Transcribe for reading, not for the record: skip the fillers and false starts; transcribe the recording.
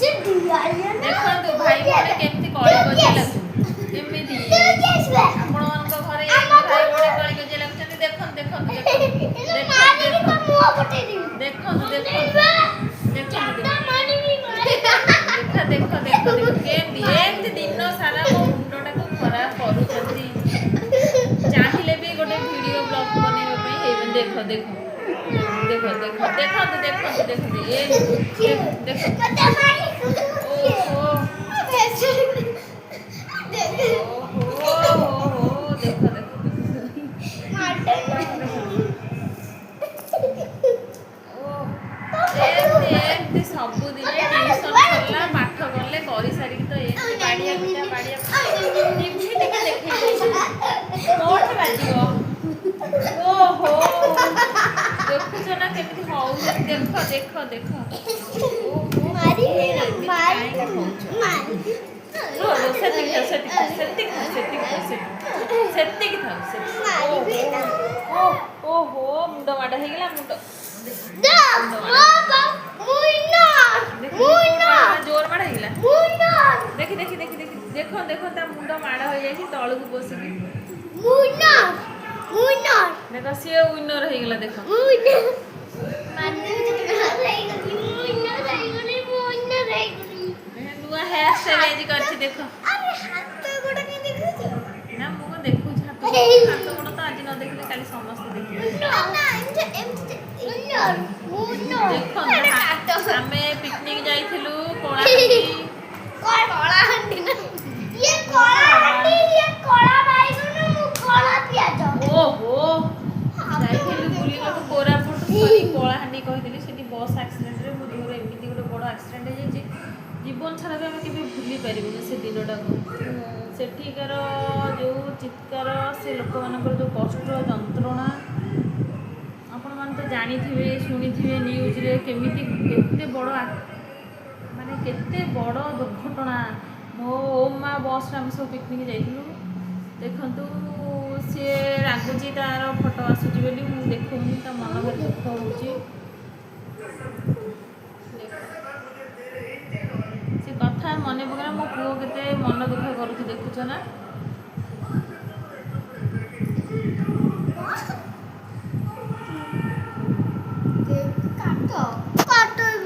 ଦେଖନ୍ତୁ ଭାଇ ଭଉଣୀ କେମିତି କଳି କଜିଆ ଲାଗୁଛନ୍ତି କେମିତି ଆପଣମାନଙ୍କ ଘରେ ଏମିତି ଭାଇ ଭଉଣୀ କଳି କଜିଆ ଲାଗୁଛନ୍ତି ଦେଖନ୍ତୁ ଦେଖନ୍ତୁ ଦେଖନ୍ତୁ କେମିତି ଏମିତି ଦିନ ସାରା ମୋ ମୁଣ୍ଡଟାକୁ ଖରାପ କରୁଛନ୍ତି ଚାହିଁଲେ ବି ଗୋଟେ ଭିଡ଼ିଓ ବ୍ଲଗ ବନେଇବା ପାଇଁ ହେଇବନି ଦେଖନ୍ତୁ ଏମିତି ସବୁଦିନ ଟ୍ୟୁସନ୍ ସରିଲା ପାଠ କଲେ କରିସାରିକି ତ ଏମିତି ବାଡ଼ିଆ ଟିଭି ଟିକେ ଦେଖେଇ କୋଉଠି ବାଜିବ ଓହୋ ଦେଖୁଛ ନା କେମିତି ହଉଛନ୍ତି ଦେଖ ସେତିକି ଥାଉ ଓହୋ ମୁଣ୍ଡ ମାଡ଼ ହେଇଗଲା ଜୋର ମାଡ଼ ହେଇଗଲା ଦେଖ ତା ମୁଣ୍ଡ ମାଡ଼ ହେଇଯାଇଛି ତଳକୁ ବସିକି ଦେଖ ସିଏ ୱିନର ହେଇଗଲା ଦେଖ ନୂଆ ହେୟାର ଷ୍ଟାଇଲ ଆଜି କରିଛି ଦେଖ ନା ମୁଁ କଣ ଦେଖୁଛି ହାତ ଗୋଡ଼ ତ ଆଜି ନ ଦେଖିଲେ କାଲି ସମସ୍ତେ ଦେଖିବେ ଦେଖନ୍ତୁ ଆମେ ପିକନିକ ଯାଇଥିଲୁ ଓହୋ ଯାଇଥିଲୁ ବୁଲିବାକୁ କୋରାପୁଟ କଳାହାଣ୍ଡି କହିଥିଲି ସେଠି ବସ୍ ଆକ୍ସିଡେଣ୍ଟରେ ମୋ ଦେହରେ ଏମିତି ଗୋଟେ ବଡ଼ ଆକ୍ସିଡେଣ୍ଟ ହେଇଯାଇଛି ଜୀବନ ସାରା ବି ଆମେ କେବେ ଭୁଲି ପାରିବୁନି ସେ ଦିନଟାକୁ ସେଠିକାର ଯେଉଁ ଚିତ୍କାର ସେ ଲୋକମାନଙ୍କର ଯେଉଁ କଷ୍ଟ ଯନ୍ତ୍ରଣା ଆପଣମାନେ ତ ଜାଣିଥିବେ ଶୁଣିଥିବେ ନ୍ୟୁଜ୍ରେ କେତେ ବଡ଼ ଦୁର୍ଘଟଣା ମୋ ଓମ୍ ମା ବସ୍ରେ ଆମେ ସବୁ ପିକନିକ୍ ଯାଇଥିଲୁ ଦେଖନ୍ତୁ ସିଏ ରାଗୁଛି ତାର ଫଟୋ ଆସୁଛି ବୋଲି ମୁଁ ଦେଖୁନି ତା ମନ ଭାରି ଦୁଃଖ ହେଉଛି ସେ କଥା ମନେ ପକେଇଲା ମୋ ପୁଅ କେତେ ମନ ଦୁଃଖ କରୁଛି ଦେଖୁଛ ନା